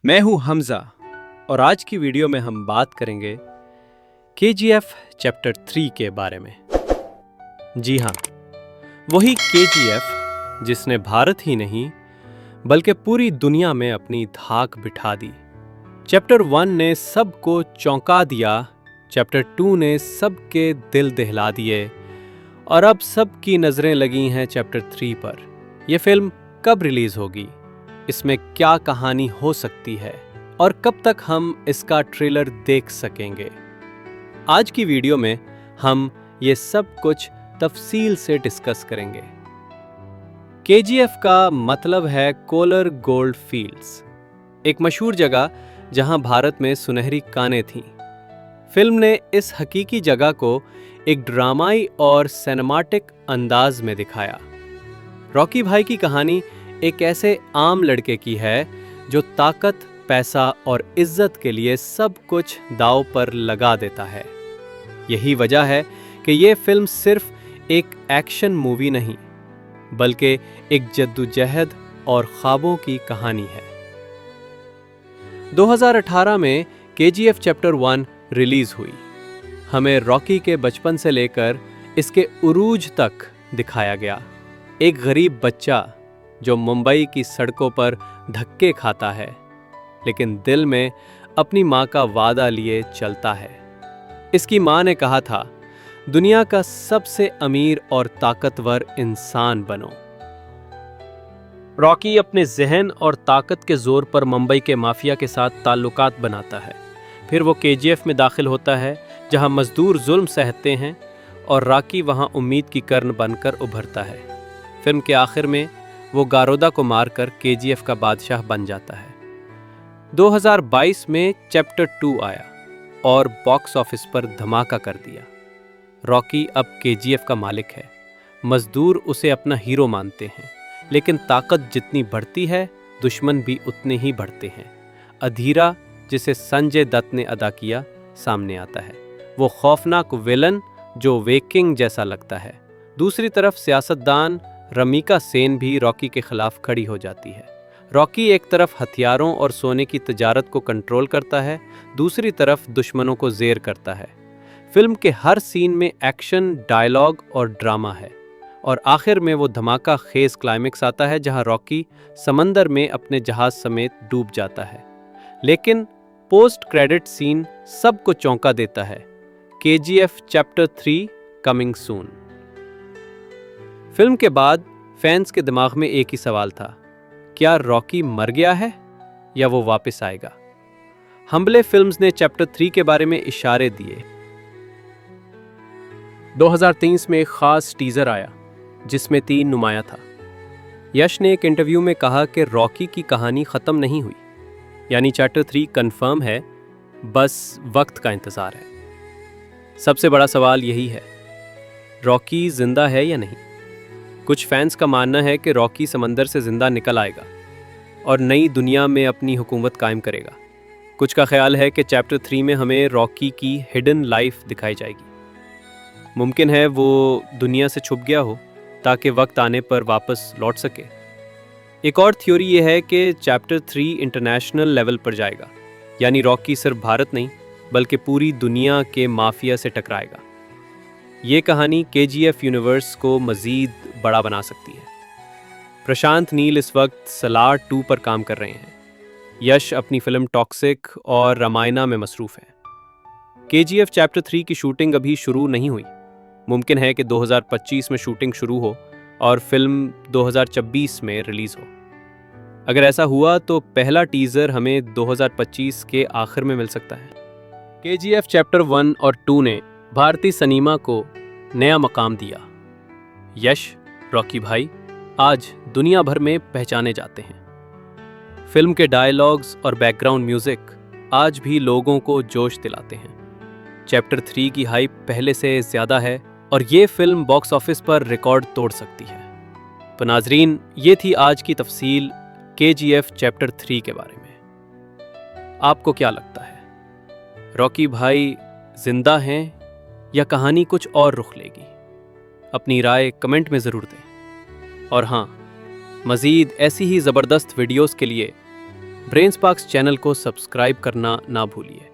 मैं हूं हमजा और आज की वीडियो में हम बात करेंगे केजीएफ चैप्टर 3 के बारे में। जी हाँ, वही केजीएफ जिसने भारत ही नहीं बल्कि पूरी दुनिया में अपनी धाक बिठा दी। चैप्टर 1 ने सबको चौंका दिया, चैप्टर 2 ने सबके दिल दहला दिए और अब सबकी नज़रें लगी हैं चैप्टर 3 पर। यह फिल्म कब रिलीज होगी, इसमें क्या कहानी हो सकती है और कब तक हम इसका ट्रेलर देख सकेंगे। आज की वीडियो में हम ये सब कुछ तफसील से डिस्कस करेंगे। केजीएफ का मतलब है कोलर गोल्ड फील्ड्स, एक मशहूर जगह जहां भारत में सुनहरी कानें थीं। फिल्म ने इस हकीकी जगह को एक ड्रामाई और सिनेमैटिक अंदाज में दिखाया। रॉकी भाई की कहानी एक ऐसे आम लड़के की है जो ताकत, पैसा और इज्जत के लिए सब कुछ दांव पर लगा देता है। यही वजह है कि ये फिल्म सिर्फ एक एक्शन मूवी नहीं बल्कि एक जद्दोजहद और ख्वाबों की कहानी है। 2018 में केजीएफ चैप्टर 1 रिलीज हुई। हमें रॉकी के बचपन से लेकर इसके उरूज तक दिखाया गया। एक गरीब बच्चा जो मुंबई की सड़कों पर धक्के खाता है लेकिन दिल में अपनी माँ का वादा लिए चलता है। इसकी माँ ने कहा था, दुनिया का सबसे अमीर और ताकतवर इंसान बनो। रॉकी अपने जहन और ताकत के जोर पर मुंबई के माफिया के साथ ताल्लुकात बनाता है। फिर वो केजीएफ में दाखिल होता है जहां मजदूर जुल्म सहते हैं और रॉकी वहां उम्मीद की कर्न बनकर उभरता है। फिल्म के आखिर में वो गारोदा को मारकर केजीएफ का बादशाह बन जाता है। 2022 में चैप्टर 2 आया और बॉक्स ऑफिस पर धमाका कर दिया। रॉकी अब केजीएफ का मालिक है। मजदूर उसे अपना हीरो मानते हैं, लेकिन ताकत जितनी बढ़ती है दुश्मन भी उतने ही बढ़ते हैं। अधीरा, जिसे संजय दत्त ने अदा किया, सामने आता है। वो खौफनाक विलन जो वेकिंग जैसा लगता है। दूसरी तरफ सियासतदान रमीका सेन भी रॉकी के खिलाफ खड़ी हो जाती है। रॉकी एक तरफ हथियारों और सोने की तजारत को कंट्रोल करता है, दूसरी तरफ दुश्मनों को ज़ेर करता है। फिल्म के हर सीन में एक्शन, डायलॉग और ड्रामा है और आखिर में वो धमाका खेज क्लाइमेक्स आता है जहां रॉकी समंदर में अपने जहाज समेत डूब जाता है। लेकिन पोस्ट क्रेडिट सीन सबको चौंका देता है। KGF chapter 3 coming soon. Film के बाद फैंस के दिमाग में एक ही सवाल था, क्या रॉकी मर गया है या वो वापस आएगा? हम्बले फिल्म्स ने चैप्टर 3 के बारे में इशारे दिए। 2023 में एक खास टीजर आया जिसमें 3 नुमाया था। यश ने एक इंटरव्यू में कहा कि रॉकी की कहानी खत्म नहीं हुई, यानी चैप्टर 3 कंफर्म है, बस वक्त का इंतजार है। सबसे बड़ा सवाल यही है, रॉकी जिंदा है या नहीं? कुछ फैंस का मानना है कि रॉकी समंदर से जिंदा निकल आएगा और नई दुनिया में अपनी हुकूमत कायम करेगा। कुछ का ख्याल है कि चैप्टर 3 में हमें रॉकी की हिडन लाइफ दिखाई जाएगी। मुमकिन है वो दुनिया से छुप गया हो ताकि वक्त आने पर वापस लौट सके। एक और थ्योरी ये है कि चैप्टर 3 इंटरनेशनल लेवल पर जाएगा, यानी रॉकी सिर्फ भारत नहीं बल्कि पूरी दुनिया के माफिया से टकराएगा। ये कहानी केजीएफ यूनिवर्स को मज़ीद बड़ा बना सकती है। प्रशांत नील इस वक्त सलार 2 पर काम कर रहे हैं। यश अपनी फिल्म टॉक्सिक और रामायणा में मसरूफ़ है। केजीएफ चैप्टर 3 की शूटिंग अभी शुरू नहीं हुई। मुमकिन है कि 2025 में शूटिंग शुरू हो और फिल्म 2026 में रिलीज़ हो। अगर ऐसा हुआ तो पहला टीज़र हमें 2025 के आखिर में मिल सकता है। केजीएफ चैप्टर 1 और 2 ने भारतीय सिनेमा को नया मकाम दिया। यश, रॉकी भाई आज दुनिया भर में पहचाने जाते हैं। फिल्म के डायलॉग्स और बैकग्राउंड म्यूजिक आज भी लोगों को जोश दिलाते हैं। चैप्टर 3 की हाइप पहले से ज़्यादा है और ये फिल्म बॉक्स ऑफिस पर रिकॉर्ड तोड़ सकती है। तो नाजरीन, ये थी आज की तफसील केजीएफ चैप्टर 3 के बारे में। आपको क्या लगता है, रॉकी भाई जिंदा हैं या कहानी कुछ और रुख लेगी? अपनी राय कमेंट में ज़रूर दें। और हाँ, मज़ीद ऐसी ही ज़बरदस्त वीडियोस के लिए ब्रेन स्पार्क्स चैनल को सब्सक्राइब करना ना भूलिए।